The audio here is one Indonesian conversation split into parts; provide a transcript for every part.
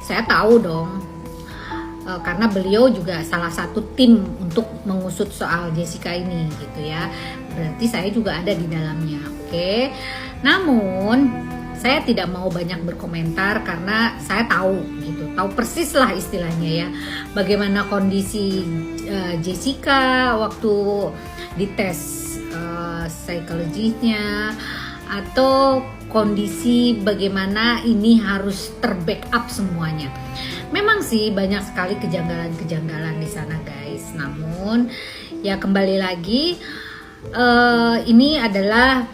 saya tahu dong, karena beliau juga salah satu tim untuk mengusut soal Jessica ini gitu ya. Berarti saya juga ada di dalamnya, oke. Namun saya tidak mau banyak berkomentar karena saya tahu gitu, tahu persis lah istilahnya ya, bagaimana kondisi Jessica waktu dites psikologinya, atau kondisi bagaimana ini harus terbackup semuanya. Memang sih banyak sekali kejanggalan-kejanggalan di sana guys. Namun ya kembali lagi, ini adalah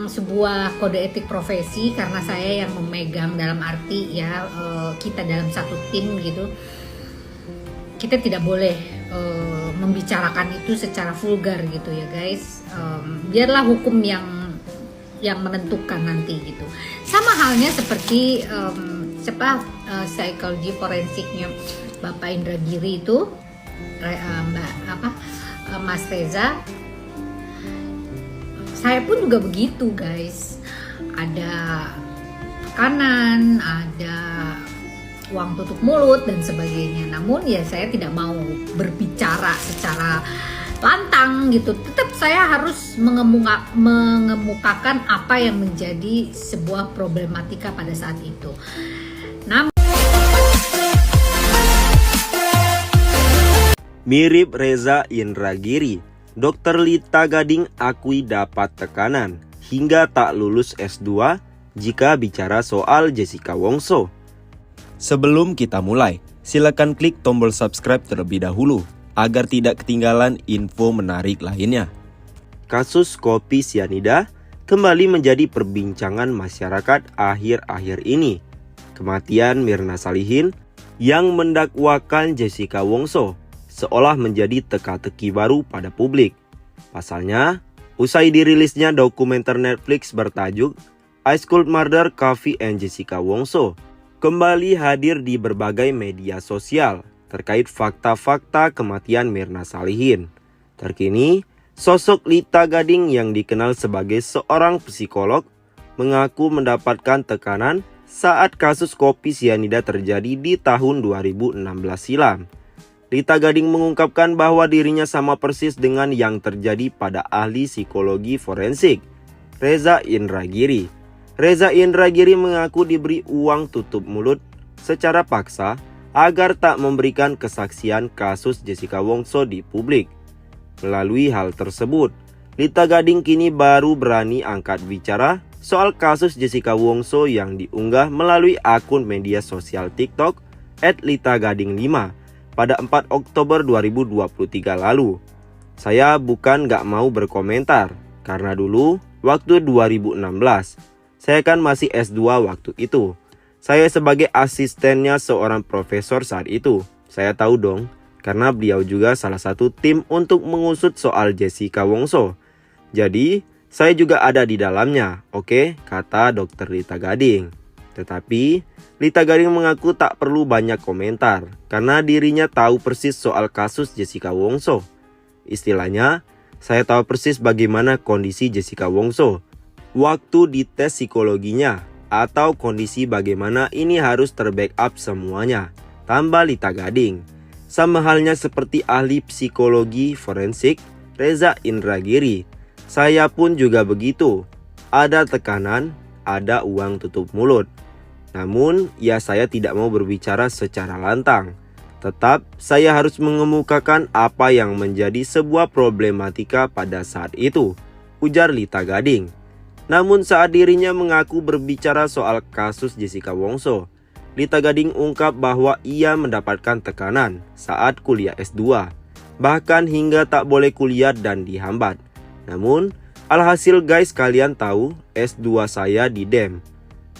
sebuah kode etik profesi, karena saya yang memegang, dalam arti ya kita dalam satu tim gitu. Kita tidak boleh membicarakan itu secara vulgar gitu ya guys. Biarlah hukum yang menentukan nanti gitu. Sama halnya seperti psikologi forensiknya Bapak Indragiri itu, Mas Reza. Saya pun juga begitu guys. Ada tekanan, ada uang tutup mulut dan sebagainya. Namun ya saya tidak mau berbicara secara lantang gitu. Tetap saya harus mengemukakan apa yang menjadi sebuah problematika pada saat itu. Mirip Reza Indragiri, Dr. Lita Gading akui dapat tekanan hingga tak lulus S2 jika bicara soal Jessica Wongso. Sebelum kita mulai, silakan klik tombol subscribe terlebih dahulu agar tidak ketinggalan info menarik lainnya. Kasus kopi sianida kembali menjadi perbincangan masyarakat akhir-akhir ini. Kematian Mirna Salihin yang mendakwakan Jessica Wongso seolah menjadi teka-teki baru pada publik. Pasalnya, usai dirilisnya dokumenter Netflix bertajuk I School Murder Coffee and Jessica Wongso kembali hadir di berbagai media sosial terkait fakta-fakta kematian Mirna Salihin. Terkini, sosok Lita Gading yang dikenal sebagai seorang psikolog mengaku mendapatkan tekanan saat kasus kopi sianida terjadi di tahun 2016 silam. Lita Gading mengungkapkan bahwa dirinya sama persis dengan yang terjadi pada ahli psikologi forensik, Reza Indragiri. Reza Indragiri mengaku diberi uang tutup mulut secara paksa agar tak memberikan kesaksian kasus Jessica Wongso di publik. Melalui hal tersebut, Lita Gading kini baru berani angkat bicara soal kasus Jessica Wongso yang diunggah melalui akun media sosial TikTok @litagading5 pada 4 Oktober 2023 lalu. Saya bukan gak mau berkomentar, karena dulu waktu 2016, saya kan masih S2 waktu itu. Saya sebagai asistennya seorang profesor saat itu. Saya tahu dong, karena beliau juga salah satu tim untuk mengusut soal Jessica Wongso. Jadi, saya juga ada di dalamnya, oke, kata Dr. Lita Gading. Tetapi, Lita Gading mengaku tak perlu banyak komentar, karena dirinya tahu persis soal kasus Jessica Wongso. Istilahnya, saya tahu persis bagaimana kondisi Jessica Wongso waktu dites psikologinya, atau kondisi bagaimana ini harus terbackup semuanya, tambah Lita Gading. Sama halnya seperti ahli psikologi forensik Reza Indragiri, saya pun juga begitu. Ada tekanan, ada uang tutup mulut. Namun, ya saya tidak mau berbicara secara lantang. Tetap, saya harus mengemukakan apa yang menjadi sebuah problematika pada saat itu, ujar Lita Gading. Namun saat dirinya mengaku berbicara soal kasus Jessica Wongso, Lita Gading ungkap bahwa ia mendapatkan tekanan saat kuliah S2, bahkan hingga tak boleh kuliah dan dihambat. Namun, alhasil guys, kalian tahu S2 saya di DEM,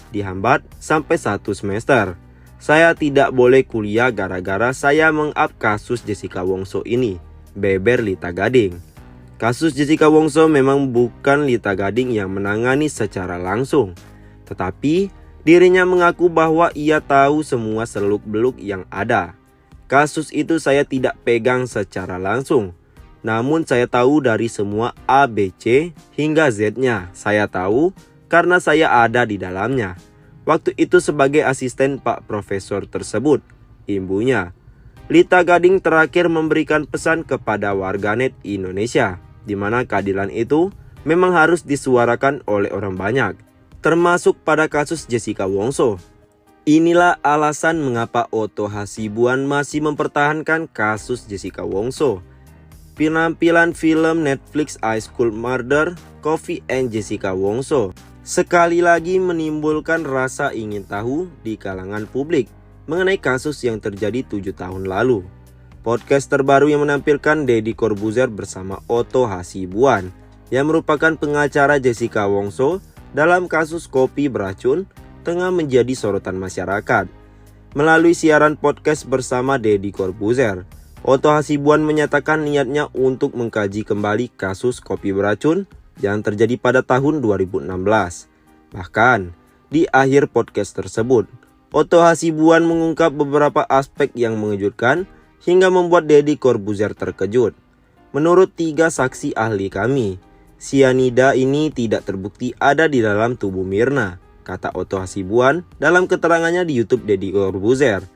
dihambat sampai 1 semester. Saya tidak boleh kuliah gara-gara saya meng-up kasus Jessica Wongso ini, beber Lita Gading. Kasus Jessica Wongso memang bukan Lita Gading yang menangani secara langsung, tetapi dirinya mengaku bahwa ia tahu semua seluk-beluk yang ada. Kasus itu saya tidak pegang secara langsung, namun saya tahu dari semua A, B, C hingga Z-nya. Saya tahu karena saya ada di dalamnya. waktu itu sebagai asisten Pak Profesor tersebut, ibunya. Lita Gading terakhir memberikan pesan kepada warganet Indonesia, di mana keadilan itu memang harus disuarakan oleh orang banyak, termasuk pada kasus Jessica Wongso. Inilah alasan mengapa Otto Hasibuan masih mempertahankan kasus Jessica Wongso. Penampilan film Netflix High School Murder, Coffee and Jessica Wongso sekali lagi menimbulkan rasa ingin tahu di kalangan publik mengenai kasus yang terjadi 7 tahun lalu. Podcast terbaru yang menampilkan Deddy Corbuzier bersama Otto Hasibuan yang merupakan pengacara Jessica Wongso dalam kasus kopi beracun tengah menjadi sorotan masyarakat. Melalui siaran podcast bersama Deddy Corbuzier, Otto Hasibuan menyatakan niatnya untuk mengkaji kembali kasus kopi beracun yang terjadi pada tahun 2016. Bahkan, di akhir podcast tersebut, Otto Hasibuan mengungkap beberapa aspek yang mengejutkan hingga membuat Deddy Corbuzier terkejut. Menurut 3 saksi ahli kami, sianida ini tidak terbukti ada di dalam tubuh Mirna, kata Otto Hasibuan dalam keterangannya di YouTube Deddy Corbuzier.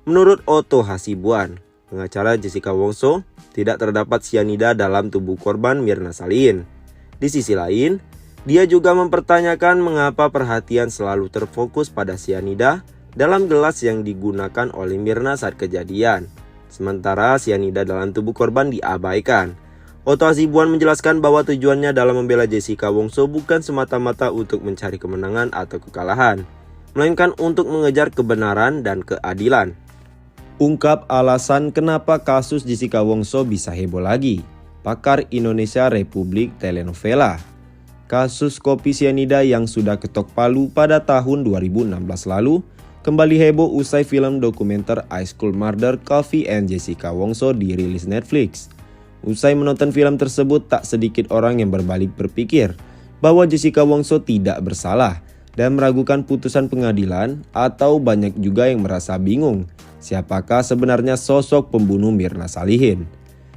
Menurut Otto Hasibuan, pengacara Jessica Wongso, tidak terdapat sianida dalam tubuh korban Mirna Salihin. Di sisi lain, dia juga mempertanyakan mengapa perhatian selalu terfokus pada sianida dalam gelas yang digunakan oleh Mirna saat kejadian, sementara sianida dalam tubuh korban diabaikan. Otto Hasibuan menjelaskan bahwa tujuannya dalam membela Jessica Wongso bukan semata-mata untuk mencari kemenangan atau kekalahan, melainkan untuk mengejar kebenaran dan keadilan. Ungkap alasan kenapa kasus Jessica Wongso bisa heboh lagi. Pakar Indonesia Republik Telenovela. Kasus kopi sianida yang sudah ketok palu pada tahun 2016 lalu kembali heboh usai film dokumenter High School Murder, Coffee and Jessica Wongso dirilis Netflix. Usai menonton film tersebut, tak sedikit orang yang berbalik berpikir bahwa Jessica Wongso tidak bersalah dan meragukan putusan pengadilan, atau banyak juga yang merasa bingung siapakah sebenarnya sosok pembunuh Mirna Salihin.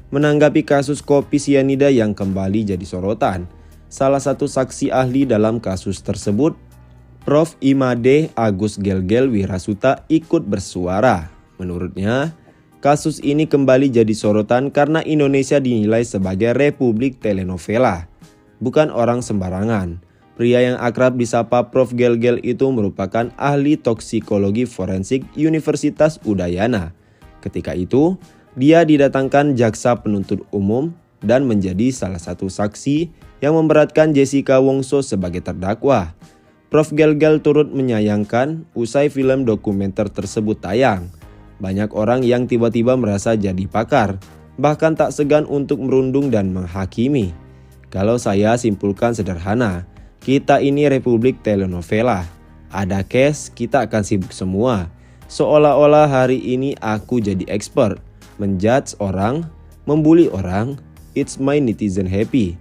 Menanggapi kasus kopi sianida yang kembali jadi sorotan, salah satu saksi ahli dalam kasus tersebut, Prof. Imade Agus Gelgel Wirasuta, ikut bersuara. Menurutnya, kasus ini kembali jadi sorotan karena Indonesia dinilai sebagai Republik Telenovela, bukan orang sembarangan. Pria yang akrab disapa Prof. Gelgel itu merupakan ahli toksikologi forensik Universitas Udayana. Ketika itu, dia didatangkan jaksa penuntut umum dan menjadi salah satu saksi yang memberatkan Jessica Wongso sebagai terdakwa. Prof. Gelgel turut menyayangkan usai film dokumenter tersebut tayang. Banyak orang yang tiba-tiba merasa jadi pakar, bahkan tak segan untuk merundung dan menghakimi. Kalau saya simpulkan sederhana, kita ini Republik Telenovela. Ada case, kita akan sibuk semua. Seolah-olah hari ini aku jadi expert menjudge orang, membuli orang. It's my netizen happy.